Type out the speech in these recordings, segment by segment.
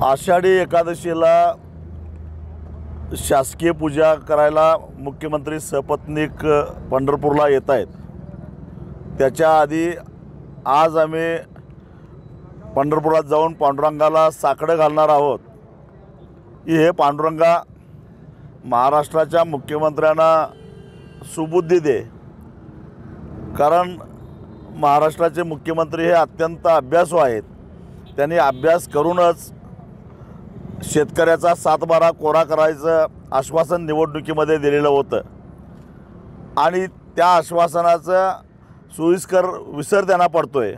आषाढी एकादशीला शासकीय पूजा करायला मुख्यमंत्री सपत्नीक पंढरपूरला येत आहेत। त्याच्या आधी आज आम्ही पंढरपुरात जाऊन पांडुरंगाला साकडं घालणार आहोत। हे पांडुरंगा महाराष्ट्राच्या मुख्यमंत्र्यांना सुबुद्धी दे, कारण महाराष्ट्राचे मुख्यमंत्री हे अत्यंत अभ्यासू आहेत। त्यांनी अभ्यास करूनच शेतकऱ्याचा 7/12 कोरा करायचं आश्वासन निवडणुकीमध्ये दिलेलं होतं आणि त्या आश्वासनाचं सोयीस्कर विसर त्यांना पडतोय।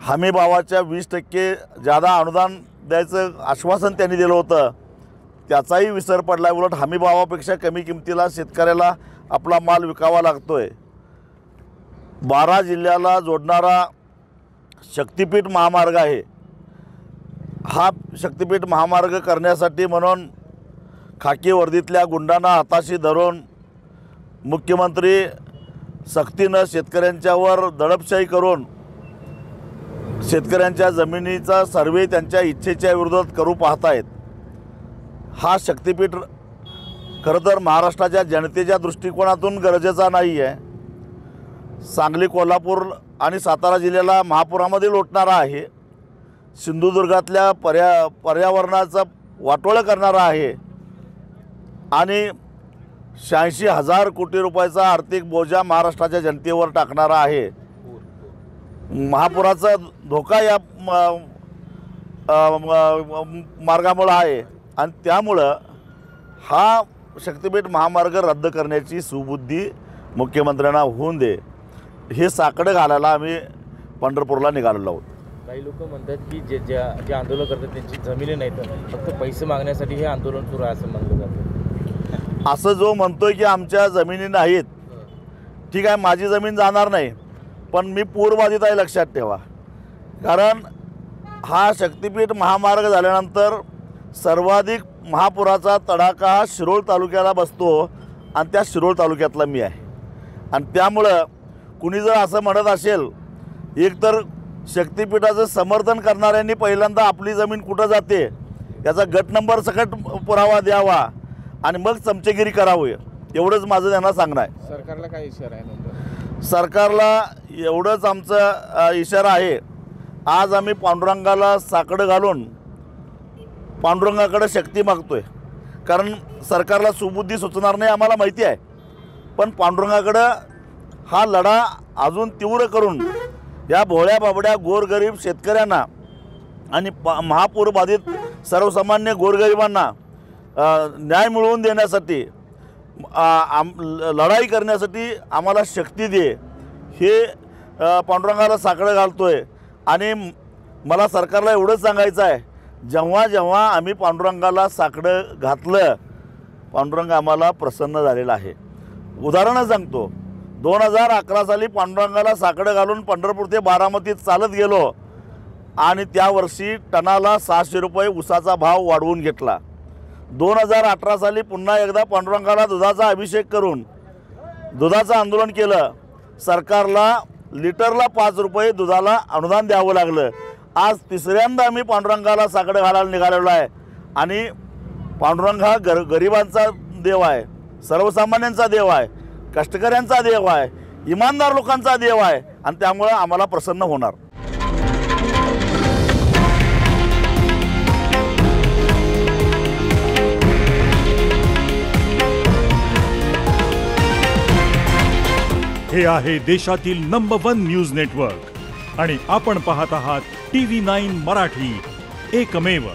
हमी भावाच्या 20% जादा अनुदान द्यायचं आश्वासन त्यांनी दिलं होतं, त्याचाही विसर पडला। उलट हमी भावापेक्षा कमी किमतीला शेतकऱ्याला आपला माल विकावा लागतोय। 12 जिल्ह्याला जोडणारा शक्तिपीठ महामार्ग आहे। हा शक्तिपीठ महामार्ग करण्यासाठी म्हणून खाकी वर्दीतल्या गुंडांना हाताशी धरून मुख्यमंत्री सक्तीनं शेतकऱ्यांच्यावर दडपशाही करून शेतकऱ्यांच्या जमिनीचा सर्वे त्यांच्या इच्छेच्या विरोधात करू पाहतायत। हा शक्तिपीठ खरं तर महाराष्ट्राच्या जनतेच्या दृष्टिकोनातून गरजेचा नाही आहे। सांगली, कोल्हापूर आणि सातारा जिल्ह्याला महापुरामध्ये लोटणारा आहे। सिंधुदुर्गातल्या पर्यावरणाचा वाटोळं करणारा आहे आणि 86,000 कोटी रुपयाचा आर्थिक बोजा महाराष्ट्राच्या जनतेवर टाकणारा आहे। महापुराचा धोका या मार्गामुळे आहे आणि त्यामुळं हा शक्तिपीठ महामार्ग रद्द करण्याची सुबुद्धी मुख्यमंत्र्यांना होऊन दे, हे साकडं घालायला आम्ही पंढरपूरला निघालेलो आहोत। काही लोक म्हणतात की जे आंदोलन करतात त्यांची जमिनी नाहीत, फक्त पैसे मागण्यासाठी हे आंदोलन सुरू आहे असं म्हणलं जातं। असं जो म्हणतोय की आमच्या जमिनी नाहीत, ठीक आहे, माझी जमीन जाणार नाही, पण मी पूरबाधित आहे लक्षात ठेवा। कारण हा शक्तिपीठ महामार्ग झाल्यानंतर सर्वाधिक महापुराचा तडाखा हा शिरोळ तालुक्याला बसतो आणि त्या शिरोळ तालुक्यातला मी आहे। आणि त्यामुळं कुणी जर असं म्हणत असेल, एकतर शक्तिपीठाचं समर्थन करणाऱ्यांनी पहिल्यांदा आपली जमीन कुठं जाते याचा गट नंबर सकट पुरावा द्यावा आणि मग चमचेगिरी करावी, एवढंच माझं त्यांना सांगणं आहे। सरकारला काय इशारा आहे? सरकारला एवढंच आमचा इशारा आहे, आज आम्ही पांडुरंगाला साकडं घालून पांडुरंगाकडे शक्ती मागतोय। कारण सरकारला सुबुद्धी सुचणार नाही आम्हाला माहिती आहे, पण पांडुरंगाकडं हा लढा अजून तीव्र करून या भोळ्या बाबड्या गोरगरीब शेतकऱ्यांना आणि महापूर बाधित सर्वसामान्य गोरगरिबांना न्याय मिळवून देण्यासाठी लढाई करण्यासाठी आम्हाला शक्ती दे, हे पांडुरंगाला साकडं घालतोय। आणि मला सरकारला एवढंच सांगायचं आहे, जेव्हा जेव्हा आम्ही पांडुरंगाला साकडं घातलं, पांडुरंग आम्हाला प्रसन्न झालेला आहे। उदाहरणं सांगतो, 2011 साली पांडुरंगाला साकडं घालून पंढरपूर ते बारामतीत चालत गेलो आणि त्या वर्षी टनाला 600 रुपये ऊसाचा भाव वाढवून घेतला। 2018 साली पुन्हा एकदा पांडुरंगाला दुधाचा अभिषेक करून दुधाचं आंदोलन केलं। सरकारला लिटरला 5 रुपये दुधाला अनुदान द्यावं लागलं। आज तिसऱ्यांदा आम्ही पांडुरंगाला साकडं घालायला निघालेलो आहे आणि पांडुरंग हा गरिबांचा देव आहे, सर्वसामान्यांचा देव आहे, कष्टकऱ्यांचा देव आहे, इमानदार लोकांचा देव आहे आणि त्यामुळे आम्हाला प्रसन्न होणार। हे आहे देशातील नंबर 1 न्यूज नेटवर्क आणि आपण पाहत आहात TV9 मराठी, एकमेव।